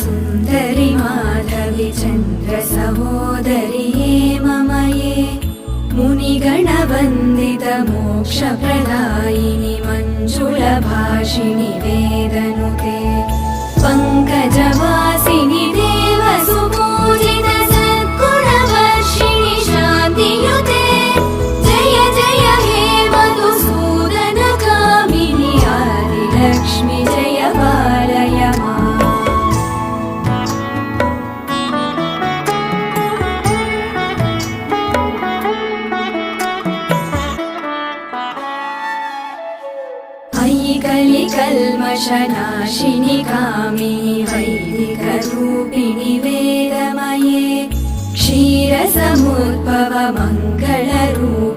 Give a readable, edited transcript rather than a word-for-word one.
सुन्दरि माधवि चन्द्र सहोदरि हेममये मुनिगणवन्दित मोक्षप्रदायिनि मञ्जुलभाषिणि वेदनुते पङ्कजवासिनि देवसुपूजित सद्गुणवर्षिणि शान्तियुते जय जय हे मधुसूदन कामिनि आदिलक्ष्मि जय पालय माम्। अयि कलिकल्मषनाशिनि कामिनि वैदिकरूपिणि वेदमये क्षीरसमुद्भव मङ्गलरूपिणि